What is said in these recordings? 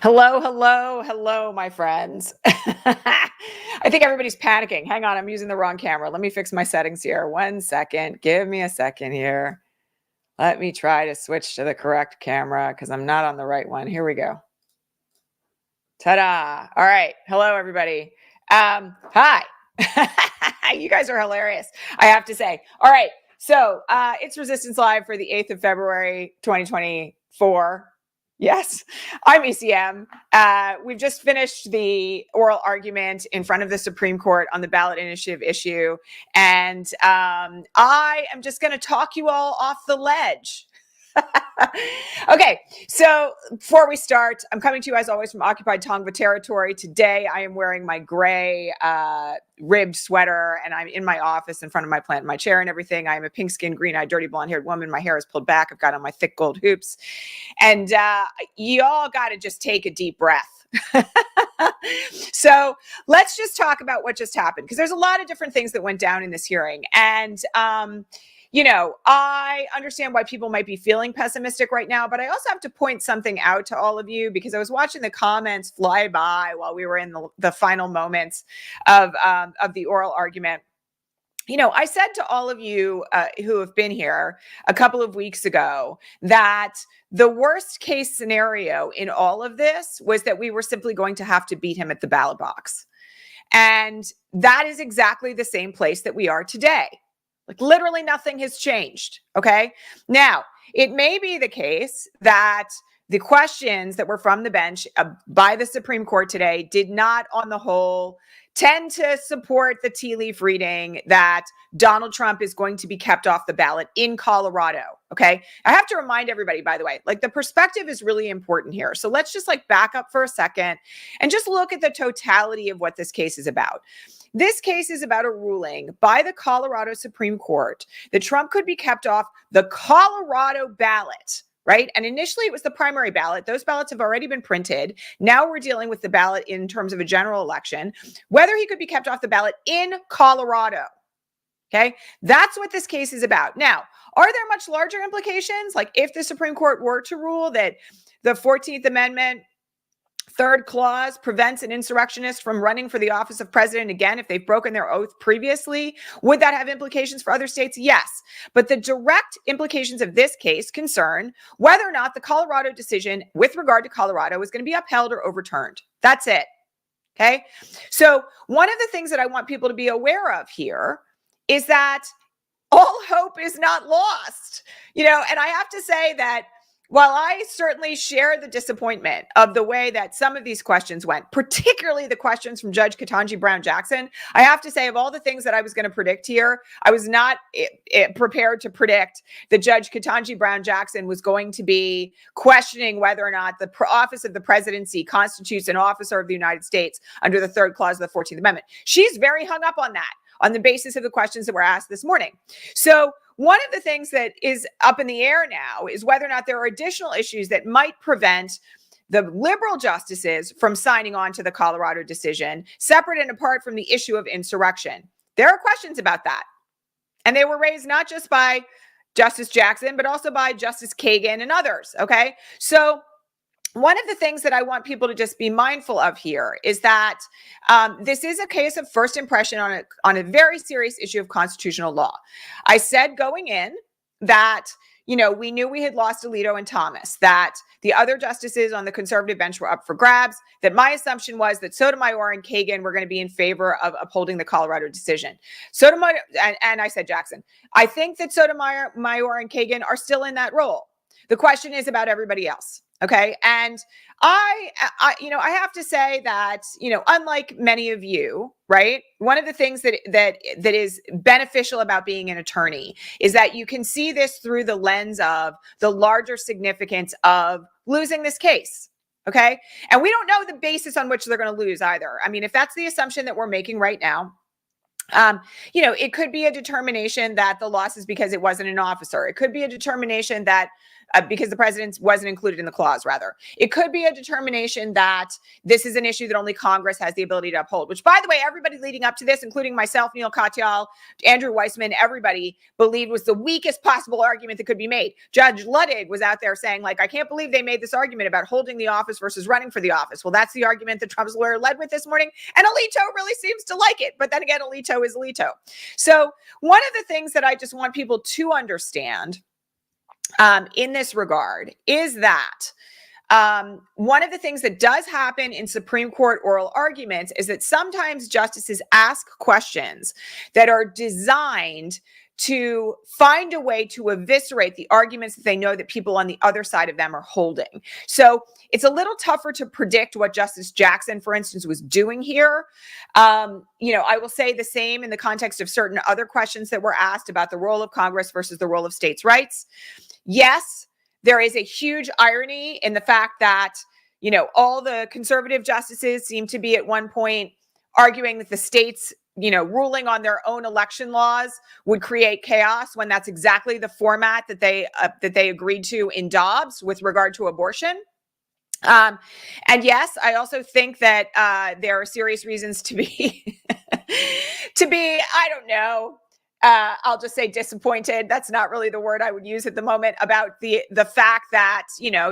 Hello, hello, hello, my friends. I think everybody's panicking. Hang on, I'm using the wrong camera. Let me fix my settings here. 1 second. Give me a second here. Let me try to switch to the correct camera because I'm not on the right one. Here we go. Ta-da. All right. Hello, everybody. Hi. You guys are hilarious, I have to say. All right. So it's Resistance Live for the 8th of February, 2024. Yes, I'm ECM. We've just finished the oral argument in front of the Supreme Court on the ballot initiative issue. And I am just going to talk you all off the ledge. Okay, so before we start, I'm coming to you as always from occupied Tongva territory. Today, I am wearing my gray ribbed sweater, and I'm in my office in front of my plant, my chair, and everything. I am a pink-skinned, green-eyed, dirty, blonde-haired woman. My hair is pulled back. I've got on my thick gold hoops, and you all got to just take a deep breath. So let's just talk about what just happened, because there's a lot of different things that went down in this hearing, and you know, I understand why people might be feeling pessimistic right now, but I also have to point something out to all of you, because I was watching the comments fly by while we were in the final moments of the oral argument. You know, I said to all of you who have been here a couple of weeks ago that the worst case scenario in all of this was that we were simply going to have to beat him at the ballot box. And that is exactly the same place that we are today. Like literally nothing has changed. Okay. Now, it may be the case that the questions that were from the bench by the Supreme Court today did not, on the whole, tend to support the tea leaf reading that Donald Trump is going to be kept off the ballot in Colorado. Okay. I have to remind everybody, by the way, like the perspective is really important here. So let's just like back up for a second and just look at the totality of what this case is about. This case is about a ruling by the Colorado Supreme Court that Trump could be kept off the Colorado ballot, right? And initially it was the primary ballot. Those ballots have already been printed. Now we're dealing with the ballot in terms of a general election, whether he could be kept off the ballot in Colorado. Okay, that's what this case is about. Now, are there much larger implications? Like if the Supreme Court were to rule that the 14th Amendment third clause prevents an insurrectionist from running for the office of president again if they've broken their oath previously, would that have implications for other states? Yes. But the direct implications of this case concern whether or not the Colorado decision with regard to Colorado is going to be upheld or overturned. That's it. Okay. So one of the things that I want people to be aware of here is that all hope is not lost. You know, and I have to say that while I certainly share the disappointment of the way that some of these questions went, particularly the questions from Judge Ketanji Brown Jackson, I have to say of all the things that I was going to predict here, I was not prepared to predict that Judge Ketanji Brown Jackson was going to be questioning whether or not the office of the presidency constitutes an officer of the United States under the third clause of the 14th Amendment. She's very hung up on that, on the basis of the questions that were asked this morning. So one of the things that is up in the air now is whether or not there are additional issues that might prevent the liberal justices from signing on to the Colorado decision, separate and apart from the issue of insurrection. There are questions about that. And they were raised not just by Justice Jackson, but also by Justice Kagan and others. Okay. So one of the things that I want people to just be mindful of here is that this is a case of first impression on a very serious issue of constitutional law. I said going in that, you know, we knew we had lost Alito and Thomas, that the other justices on the conservative bench were up for grabs, that my assumption was that Sotomayor and Kagan were going to be in favor of upholding the Colorado decision. Sotomayor, and I said Jackson. I think that Sotomayor and Kagan are still in that role. The question is about everybody else. Okay. And I have to say that, you know, unlike many of you, right, one of the things that is beneficial about being an attorney is that you can see this through the lens of the larger significance of losing this case. Okay. And we don't know the basis on which they're going to lose either. I mean, if that's the assumption that we're making right now, you know, it could be a determination that the loss is because it wasn't an officer. It could be a determination that because the president wasn't included in the clause, rather. It could be a determination that this is an issue that only Congress has the ability to uphold, which, by the way, everybody leading up to this, including myself, Neil Katyal, Andrew Weissman, everybody believed was the weakest possible argument that could be made. Judge Ludwig was out there saying, like, I can't believe they made this argument about holding the office versus running for the office. Well, that's the argument that Trump's lawyer led with this morning. And Alito really seems to like it. But then again, Alito is Alito. So one of the things that I just want people to understand in this regard is that one of the things that does happen in Supreme Court oral arguments is that sometimes justices ask questions that are designed to find a way to eviscerate the arguments that they know that people on the other side of them are holding. So it's a little tougher to predict what Justice Jackson, for instance, was doing here. I will say the same in the context of certain other questions that were asked about the role of Congress versus the role of states' rights. Yes, there is a huge irony in the fact that, all the conservative justices seem to be at one point arguing that the states, ruling on their own election laws would create chaos, when that's exactly the format that they agreed to in Dobbs with regard to abortion. And yes, I also think that there are serious reasons to be, I don't know, I'll just say disappointed. That's not really the word I would use at the moment, about the fact that,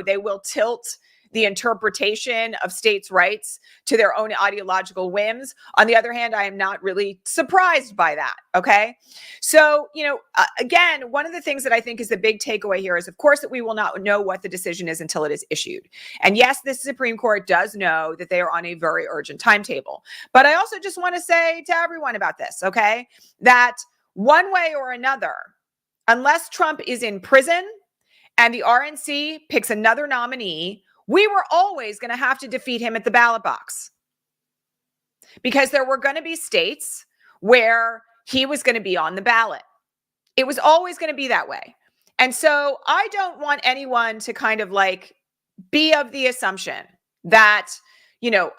they will tilt the interpretation of states' rights to their own ideological whims. On the other hand, I am not really surprised by that. Okay. So, again, one of the things that I think is the big takeaway here is, of course, that we will not know what the decision is until it is issued. And yes, the Supreme Court does know that they are on a very urgent timetable. But I also just want to say to everyone about this, okay, that one way or another, unless Trump is in prison and the RNC picks another nominee, we were always going to have to defeat him at the ballot box, because there were going to be states where he was going to be on the ballot. It was always going to be that way. And so I don't want anyone to kind of be of the assumption that,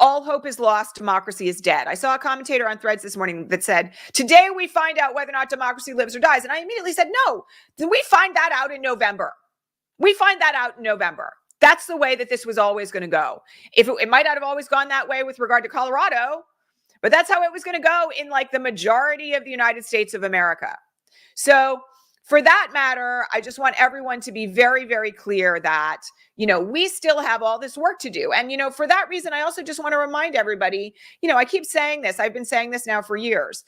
all hope is lost, democracy is dead. I saw a commentator on Threads this morning that said, today we find out whether or not democracy lives or dies. And I immediately said, no, we find that out in November. We find that out in November. That's the way that this was always going to go. It might not have always gone that way with regard to Colorado, but that's how it was going to go in the majority of the United States of America. So for that matter, I just want everyone to be very, very clear that, we still have all this work to do. And, for that reason, I also just want to remind everybody, I keep saying this, I've been saying this now for years.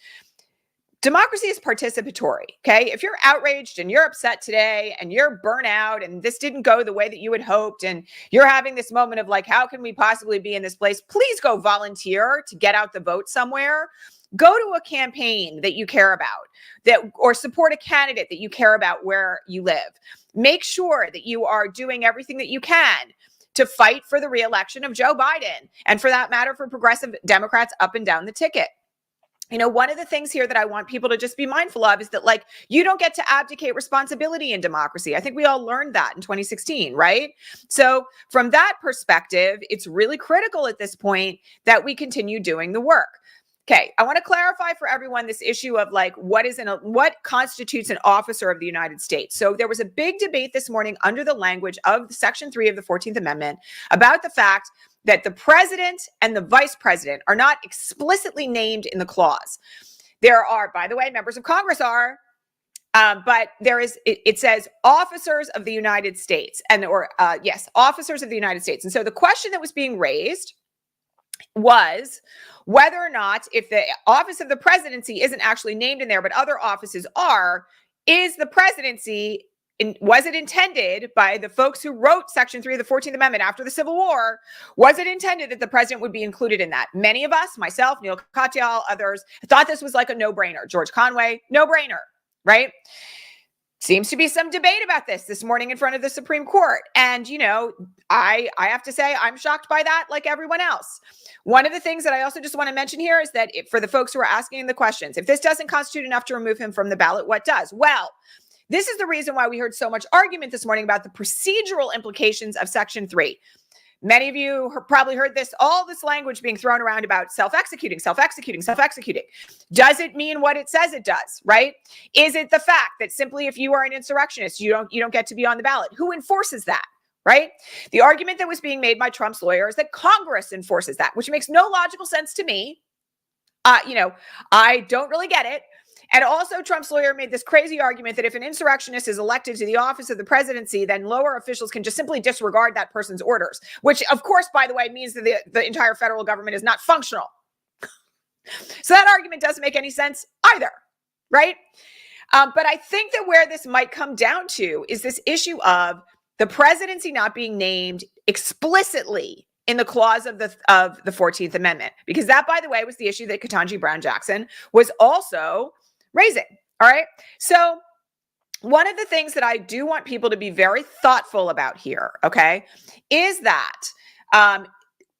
Democracy is participatory, okay? If you're outraged and you're upset today and you're burnt out and this didn't go the way that you had hoped, and you're having this moment of how can we possibly be in this place? Please go volunteer to get out the vote somewhere. Go to a campaign that you care about, or support a candidate that you care about where you live. Make sure that you are doing everything that you can to fight for the reelection of Joe Biden, and for that matter, for progressive Democrats up and down the ticket. One of the things here that I want people to just be mindful of is that, you don't get to abdicate responsibility in democracy. I think we all learned that in 2016, right? So from that perspective, it's really critical at this point that we continue doing the work. Okay, I want to clarify for everyone this issue of what constitutes an officer of the United States. So there was a big debate this morning under the language of Section 3 of the 14th Amendment about the fact that the president and the vice president are not explicitly named in the clause. There are, by the way, members of Congress are, but there is, it says officers of the United States, officers of the United States. And so the question that was being raised was whether or not, if the office of the presidency isn't actually named in there, but other offices are, is the presidency, was it intended by the folks who wrote Section 3 of the 14th Amendment after the Civil War, was it intended that the president would be included in that? Many of us, myself, Neil Katyal, others, thought this was a no-brainer. George Conway, no-brainer, right? Seems to be some debate about this morning in front of the Supreme Court. And, I have to say, I'm shocked by that, like everyone else. One of the things that I also just want to mention here is that for the folks who are asking the questions, if this doesn't constitute enough to remove him from the ballot, what does? Well, this is the reason why we heard so much argument this morning about the procedural implications of Section 3. Many of you probably heard all this language being thrown around about self-executing. Does it mean what it says it does, right? Is it the fact that simply if you are an insurrectionist, you don't get to be on the ballot? Who enforces that, right? The argument that was being made by Trump's lawyer is that Congress enforces that, which makes no logical sense to me. I don't really get it. And also Trump's lawyer made this crazy argument that if an insurrectionist is elected to the office of the presidency, then lower officials can just simply disregard that person's orders, which of course, by the way, means that the entire federal government is not functional. So that argument doesn't make any sense either, right? But I think that where this might come down to is this issue of the presidency not being named explicitly in the clause of the 14th Amendment, because that, by the way, was the issue that Ketanji Brown Jackson was also raising. All right. So one of the things that I do want people to be very thoughtful about here, okay, is that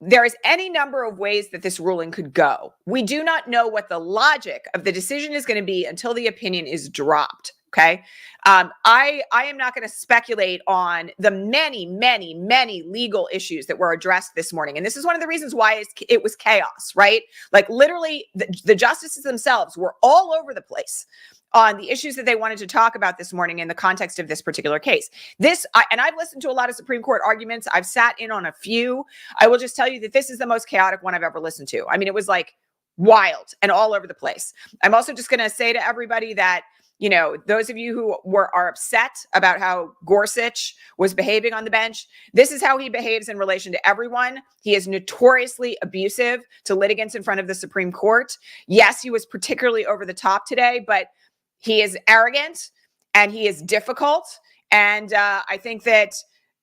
there is any number of ways that this ruling could go. We do not know what the logic of the decision is going to be until the opinion is dropped. Okay. I am not going to speculate on the many legal issues that were addressed this morning. And this is one of the reasons why it was chaos, right? Like literally the justices themselves were all over the place on the issues that they wanted to talk about this morning in the context of this particular case. And I've listened to a lot of Supreme Court arguments. I've sat in on a few. I will just tell you that this is the most chaotic one I've ever listened to. I mean, it was like wild and all over the place. I'm also just going to say to everybody that, you know, those of you who are upset about how Gorsuch was behaving on the bench, this is how he behaves in relation to everyone. He is notoriously abusive to litigants in front of the Supreme Court. Yes, he was particularly over the top today, but he is arrogant and he is difficult. And I think that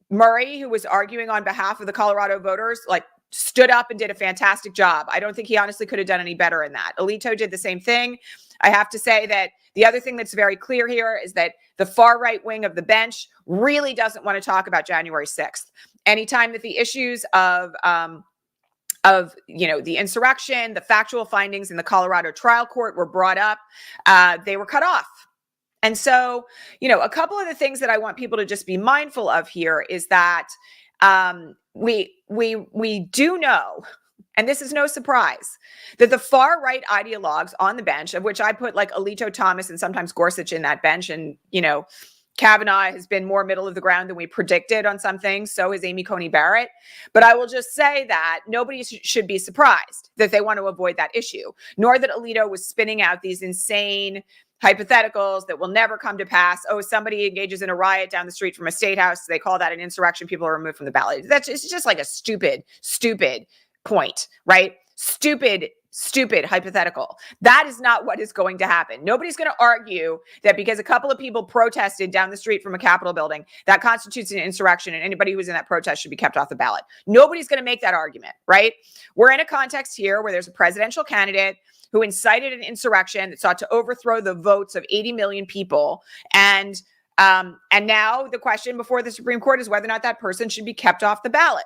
Murray, who was arguing on behalf of the Colorado voters, like stood up and did a fantastic job. I don't think he honestly could have done any better in that. Alito did the same thing. I have to say that the other thing that's very clear here is that the far right wing of the bench really doesn't want to talk about January 6th. Anytime that the issues of the insurrection, the factual findings in the Colorado trial court were brought up, they were cut off. And so, a couple of the things that I want people to just be mindful of here is that we do know, and this is no surprise, that the far right ideologues on the bench, of which I put like Alito, Thomas, and sometimes Gorsuch in that bench, and Kavanaugh has been more middle of the ground than we predicted on some things. So is Amy Coney Barrett. But I will just say that nobody should be surprised that they want to avoid that issue, nor that Alito was spinning out these insane hypotheticals that will never come to pass. Oh, somebody engages in a riot down the street from a state house. They call that an insurrection. People are removed from the ballot. It's just like a stupid point, right? Stupid hypothetical. That is not what is going to happen. Nobody's going to argue that because a couple of people protested down the street from a Capitol building, that constitutes an insurrection and anybody who was in that protest should be kept off the ballot. Nobody's going to make that argument, right? We're in a context here where there's a presidential candidate who incited an insurrection that sought to overthrow the votes of 80 million people. And now the question before the Supreme Court is whether or not that person should be kept off the ballot.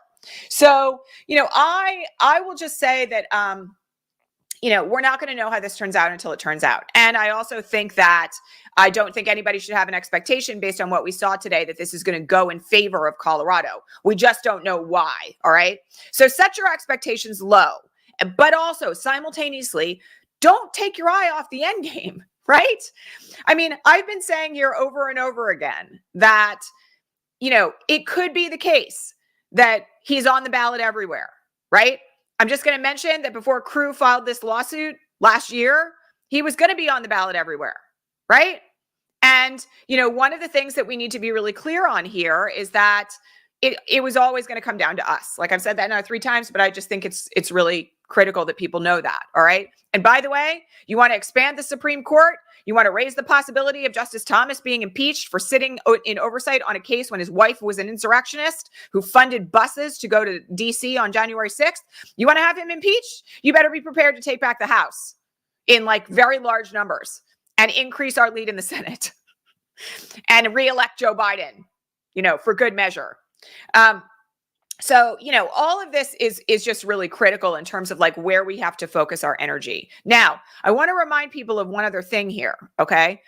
So, I will just say that, we're not going to know how this turns out until it turns out. And I also think that I don't think anybody should have an expectation based on what we saw today that this is going to go in favor of Colorado. We just don't know why. All right. So set your expectations low, but also simultaneously don't take your eye off the end game. Right. I mean, I've been saying here over and over again that, it could be the case that he's on the ballot everywhere. Right. I'm just going to mention that before Crew filed this lawsuit last year, he was going to be on the ballot everywhere, right? And, one of the things that we need to be really clear on here is that it was always going to come down to us. Like I've said that now 3 times, but I just think it's really critical that people know that, all right? And by the way, you want to expand the Supreme Court? You want to raise the possibility of Justice Thomas being impeached for sitting in oversight on a case when his wife was an insurrectionist who funded buses to go to D.C. on January 6th? You want to have him impeached? You better be prepared to take back the House in like very large numbers and increase our lead in the Senate and reelect Joe Biden, for good measure. So, all of this is just really critical in terms of like where we have to focus our energy. Now, I want to remind people of one other thing here. Okay.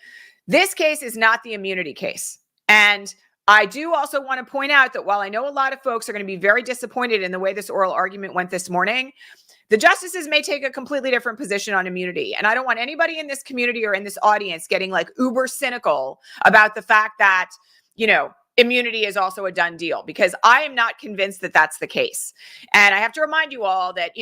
This case is not the immunity case. And I do also want to point out that while I know a lot of folks are going to be very disappointed in the way this oral argument went this morning, the justices may take a completely different position on immunity. And I don't want anybody in this community or in this audience getting like uber cynical about the fact that, immunity is also a done deal, because I am not convinced that that's the case. And I have to remind you all that,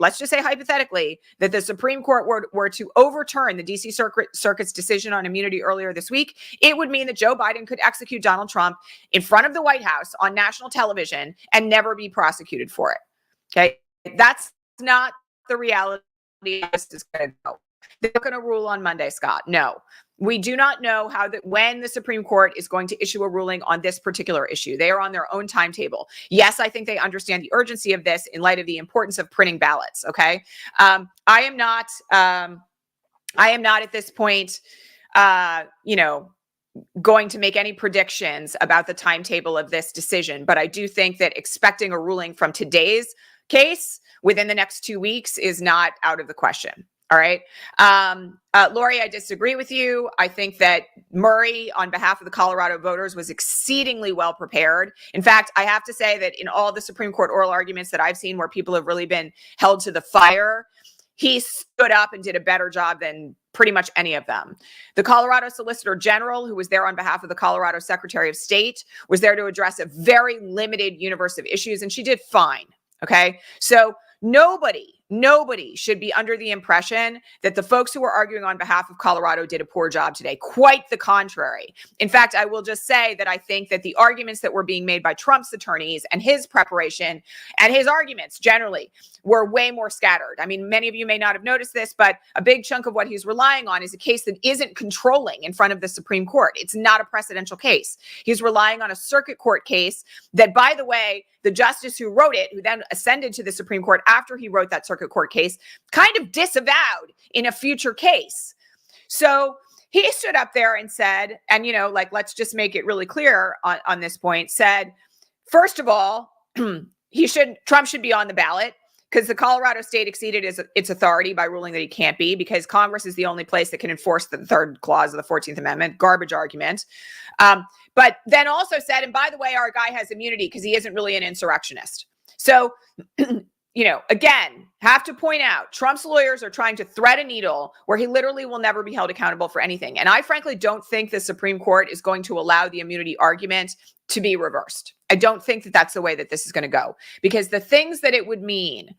let's just say hypothetically that the Supreme Court were to overturn the DC Circuit's decision on immunity earlier this week, it would mean that Joe Biden could execute Donald Trump in front of the White House on national television and never be prosecuted for it. Okay. That's not the reality. This is going to go. They're going to rule on Monday, Scott. No, we do not know when the Supreme Court is going to issue a ruling on this particular issue. They are on their own timetable. Yes, I think they understand the urgency of this in light of the importance of printing ballots. Okay. I am not at this point, going to make any predictions about the timetable of this decision, but I do think that expecting a ruling from today's case within the next 2 weeks is not out of the question. All right. Lori, I disagree with you. I think that Murray, on behalf of the Colorado voters, was exceedingly well prepared. In fact, I have to say that in all the Supreme Court oral arguments that I've seen where people have really been held to the fire, he stood up and did a better job than pretty much any of them. The Colorado Solicitor General, who was there on behalf of the Colorado Secretary of State, was there to address a very limited universe of issues, and she did fine. Okay. So nobody should be under the impression that the folks who were arguing on behalf of Colorado did a poor job today. Quite the contrary. In fact, I will just say that I think that the arguments that were being made by Trump's attorneys and his preparation and his arguments generally were way more scattered. I mean, many of you may not have noticed this, but a big chunk of what he's relying on is a case that isn't controlling in front of the Supreme Court. It's not a precedential case. He's relying on a circuit court case that, by the way, the justice who wrote it, who then ascended to the Supreme Court after he wrote that circuit court case, kind of disavowed in a future case. So he stood up there and said, and, let's just make it really clear on this point, said, first of all, Trump should be on the ballot, because the Colorado state exceeded its authority by ruling that he can't be, because Congress is the only place that can enforce the third clause of the 14th Amendment. Garbage argument. But then also said, and by the way, our guy has immunity because he isn't really an insurrectionist. So, again, have to point out, Trump's lawyers are trying to thread a needle where he literally will never be held accountable for anything. And I frankly don't think the Supreme Court is going to allow the immunity argument to be reversed. I don't think that that's the way that this is going to go, because the things that it would mean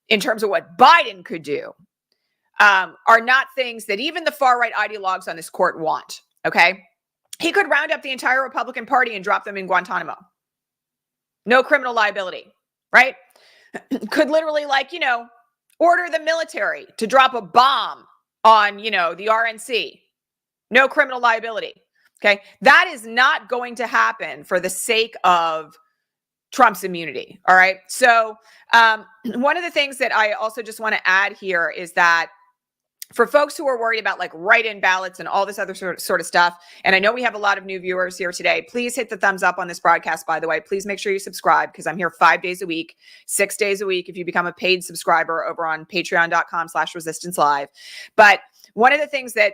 in terms of what Biden could do are not things that even the far-right ideologues on this court want, okay? He could round up the entire Republican Party and drop them in Guantanamo. No criminal liability, right? Could literally, order the military to drop a bomb on, the RNC. No criminal liability, okay? That is not going to happen for the sake of Trump's immunity. All right. So one of the things that I also just want to add here is that for folks who are worried about write-in ballots and all this other sort of stuff, and I know we have a lot of new viewers here today, please hit the thumbs up on this broadcast, by the way. Please make sure you subscribe, because I'm here 5 days a week, 6 days a week if you become a paid subscriber over on patreon.com/resistancelive. But one of the things that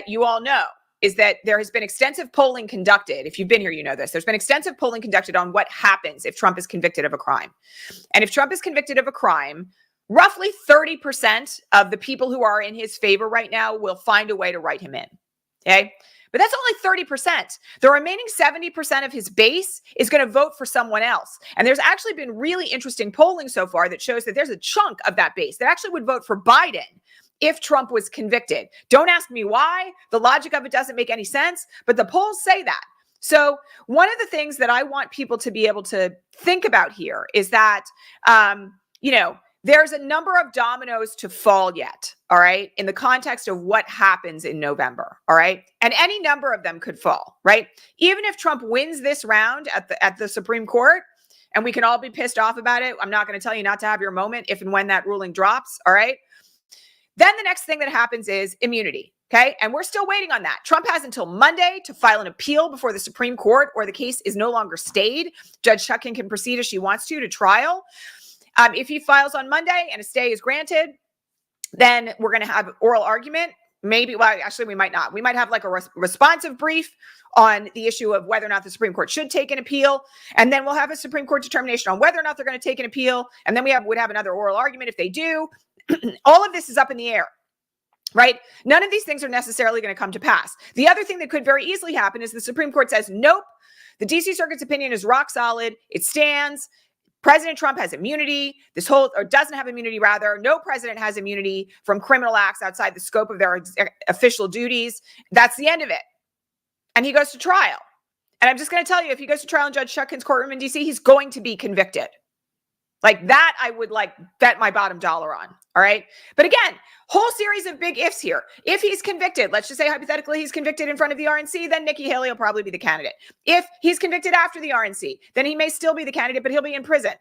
you all know is that there has been extensive polling conducted. If you've been here, you know this. There's been extensive polling conducted on what happens if Trump is convicted of a crime. And if Trump is convicted of a crime, roughly 30% of the people who are in his favor right now will find a way to write him in. Okay. But that's only 30%. The remaining 70% of his base is going to vote for someone else. And there's actually been really interesting polling so far that shows that there's a chunk of that base that actually would vote for Biden if Trump was convicted. Don't ask me why. The logic of it doesn't make any sense, but the polls say that. So one of the things that I want people to be able to think about here is that, there's a number of dominoes to fall yet, all right, in the context of what happens in November, all right? And any number of them could fall, right? Even if Trump wins this round at the Supreme Court, and we can all be pissed off about it, I'm not going to tell you not to have your moment if and when that ruling drops, all right? Then the next thing that happens is immunity, okay? And we're still waiting on that. Trump has until Monday to file an appeal before the Supreme Court, or the case is no longer stayed. Judge Chutkan can proceed as she wants to trial. If he files on Monday and a stay is granted, then we're going to have oral argument Maybe, well, actually, we might not. We might have like a responsive brief on the issue of whether or not the Supreme Court should take an appeal. And then we'll have a Supreme Court determination on whether or not they're going to take an appeal. And then would have another oral argument if they do. All of this is up in the air, right? None of these things are necessarily going to come to pass. The other thing that could very easily happen is the Supreme Court says, nope, the DC Circuit's opinion is rock solid. It stands. President Trump has immunity, or doesn't have immunity rather. No president has immunity from criminal acts outside the scope of their official duties. That's the end of it. And he goes to trial. And I'm just going to tell you, if he goes to trial in Judge Chutkan's courtroom in DC, he's going to be convicted. Like that, I would like bet my bottom dollar on. All right. But again, whole series of big ifs here. If he's convicted, let's just say hypothetically he's convicted in front of the RNC, then Nikki Haley will probably be the candidate. If he's convicted after the RNC, then he may still be the candidate, but he'll be in prison.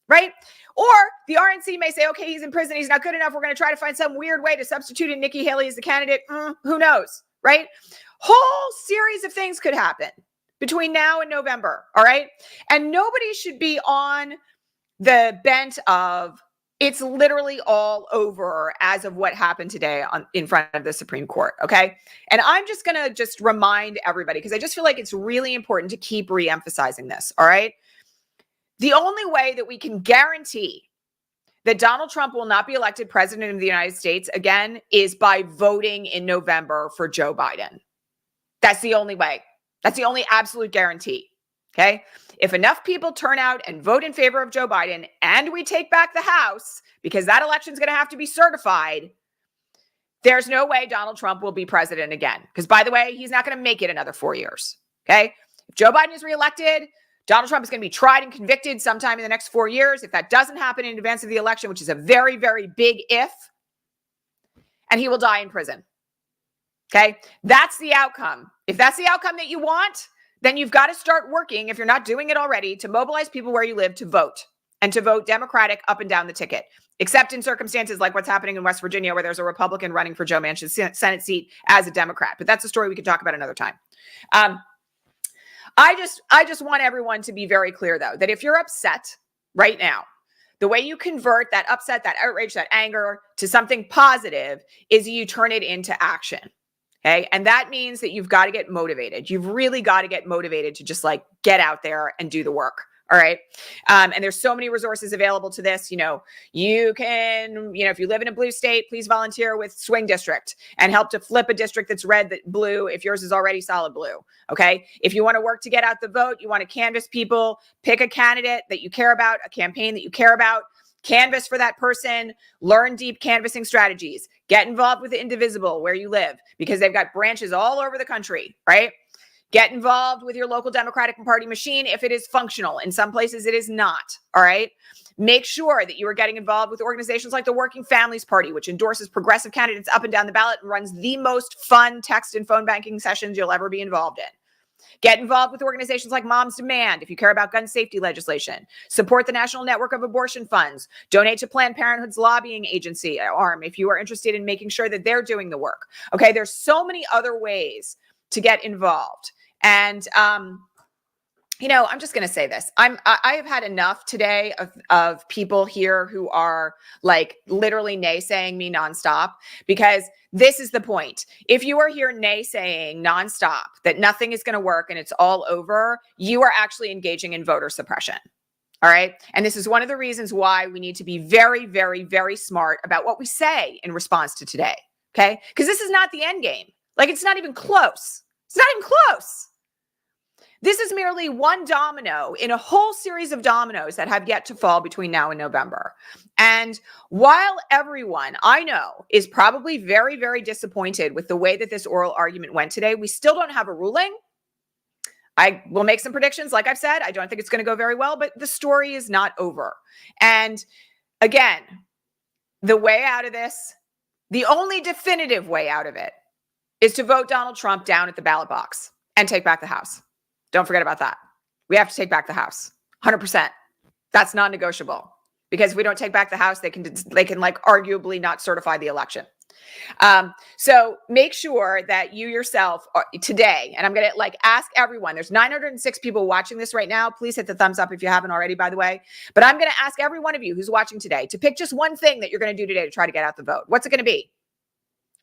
Right? Or the RNC may say, okay, he's in prison. He's not good enough. We're going to try to find some weird way to substitute in Nikki Haley as the candidate. Who knows? Right? Whole series of things could happen between now and November. All right. And nobody should be on the bent of it's literally all over as of what happened today in front of the Supreme Court. Okay. And I'm just going to remind everybody, because I just feel like it's really important to keep re-emphasizing this. All right. The only way that we can guarantee that Donald Trump will not be elected president of the United States again is by voting in November for Joe Biden. That's the only way. That's the only absolute guarantee. Okay. If enough people turn out and vote in favor of Joe Biden and we take back the House, because that election is going to have to be certified, there's no way Donald Trump will be president again. Because by the way, he's not going to make it another 4 years. Okay. If Joe Biden is reelected, Donald Trump is going to be tried and convicted sometime in the next 4 years. If that doesn't happen in advance of the election, which is a very, very big if, and he will die in prison. Okay. That's the outcome. If that's the outcome that you want, then you've got to start working, if you're not doing it already, to mobilize people where you live to vote and to vote Democratic up and down the ticket, except in circumstances like what's happening in West Virginia, where there's a Republican running for Joe Manchin's Senate seat as a Democrat. But that's a story we could talk about another time. I just want everyone to be very clear, though, that if you're upset right now, the way you convert that upset, that outrage, that anger to something positive is you turn it into action. Okay. And that means that you've got to get motivated. You've really got to get motivated to just like get out there and do the work. All right. And there's so many resources available to this. You can, if you live in a blue state, please volunteer with Swing District and help to flip a district that's red, that blue, if yours is already solid blue. Okay. If you want to work to get out the vote, you want to canvass people, pick a candidate that you care about, a campaign that you care about, canvass for that person, learn deep canvassing strategies, get involved with the Indivisible where you live, because they've got branches all over the country, right? Get involved with your local Democratic Party machine if it is functional. In some places, it is not. All right. Make sure that you are getting involved with organizations like the Working Families Party, which endorses progressive candidates up and down the ballot and runs the most fun text and phone banking sessions you'll ever be involved in. Get involved with organizations like Moms Demand if you care about gun safety legislation. Support the National Network of Abortion Funds. Donate to Planned Parenthood's lobbying agency arm if you are interested in making sure that they're doing the work. Okay, there's so many other ways to get involved. And I'm just going to say this. I have had enough today of people here who are like literally naysaying me nonstop, because this is the point. If you are here naysaying nonstop that nothing is going to work and it's all over, you are actually engaging in voter suppression. All right. And this is one of the reasons why we need to be very, very, very smart about what we say in response to today. Okay. Because this is not the end game. Like, it's not even close. It's not even close. This is merely one domino in a whole series of dominoes that have yet to fall between now and November. And while everyone I know is probably very, very disappointed with the way that this oral argument went today, we still don't have a ruling. I will make some predictions. Like I've said, I don't think it's going to go very well, but the story is not over. And again, the way out of this, the only definitive way out of it, is to vote Donald Trump down at the ballot box and take back the House. Don't forget about that. We have to take back the House. 100%. That's non-negotiable, because if we don't take back the House, they can like arguably not certify the election. So make sure that you yourself today, and I'm going to ask everyone, there's 906 people watching this right now. Please hit the thumbs up if you haven't already, by the way. But I'm going to ask every one of you who's watching today to pick just one thing that you're going to do today to try to get out the vote. What's it going to be?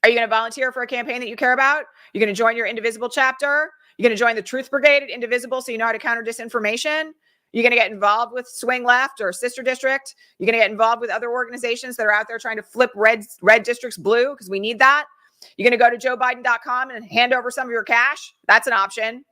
Are you going to volunteer for a campaign that you care about? You're going to join your Indivisible chapter? You're going to join the Truth Brigade at Indivisible so you know how to counter disinformation? You're going to get involved with Swing Left or Sister District? You're going to get involved with other organizations that are out there trying to flip red districts blue because we need that? You're going to go to joebiden.com and hand over some of your cash? That's an option,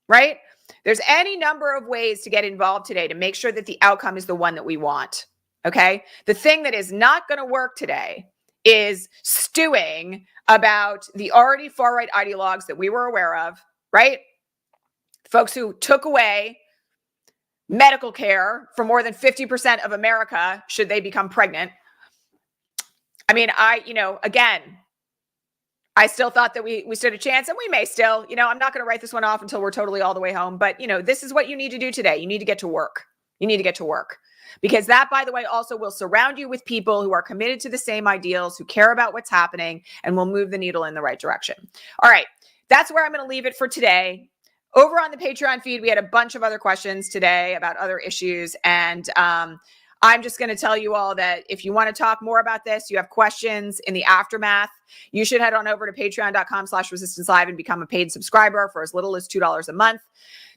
right? There's any number of ways to get involved today to make sure that the outcome is the one that we want, okay? The thing that is not going to work today is stewing about the already far-right ideologues that we were aware of, right? Folks who took away medical care for more than 50% of America should they become pregnant. I mean, again, I still thought that we stood a chance, and we may still, I'm not going to write this one off until we're totally all the way home. But, this is what you need to do today. You need to get to work. You need to get to work. Because that, by the way, also will surround you with people who are committed to the same ideals, who care about what's happening, and will move the needle in the right direction. All right. That's where I'm going to leave it for today. Over on the Patreon feed, we had a bunch of other questions today about other issues. And I'm just going to tell you all that if you want to talk more about this, you have questions in the aftermath, you should head on over to patreon.com/resistance live and become a paid subscriber for as little as $2 a month.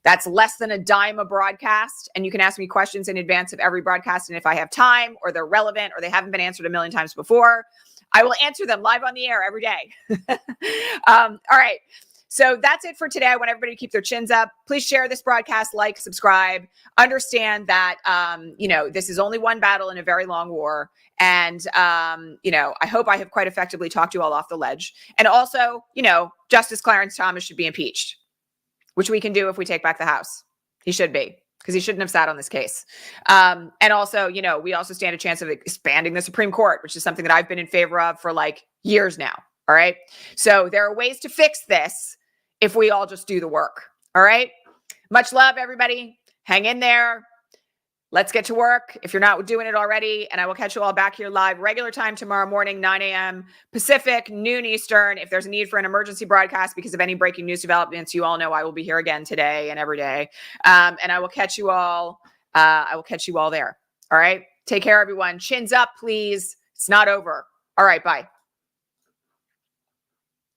That's less than a dime a broadcast. And you can ask me questions in advance of every broadcast. And if I have time or they're relevant or they haven't been answered a million times before, I will answer them live on the air every day. All right. So that's it for today. I want everybody to keep their chins up. Please share this broadcast, like, subscribe, understand that, this is only one battle in a very long war. And, I hope I have quite effectively talked you all off the ledge. And also, Justice Clarence Thomas should be impeached, which we can do if we take back the House. He should be, because he shouldn't have sat on this case. And also, we also stand a chance of expanding the Supreme Court, which is something that I've been in favor of for years now. All right. So there are ways to fix this if we all just do the work. All right. Much love, everybody. Hang in there. Let's get to work if you're not doing it already. And I will catch you all back here live, regular time tomorrow morning, 9 a.m. Pacific, noon Eastern. If there's a need for an emergency broadcast because of any breaking news developments, you all know I will be here again today and every day. And I will catch you all. There. All right. Take care, everyone. Chins up, please. It's not over. All right. Bye.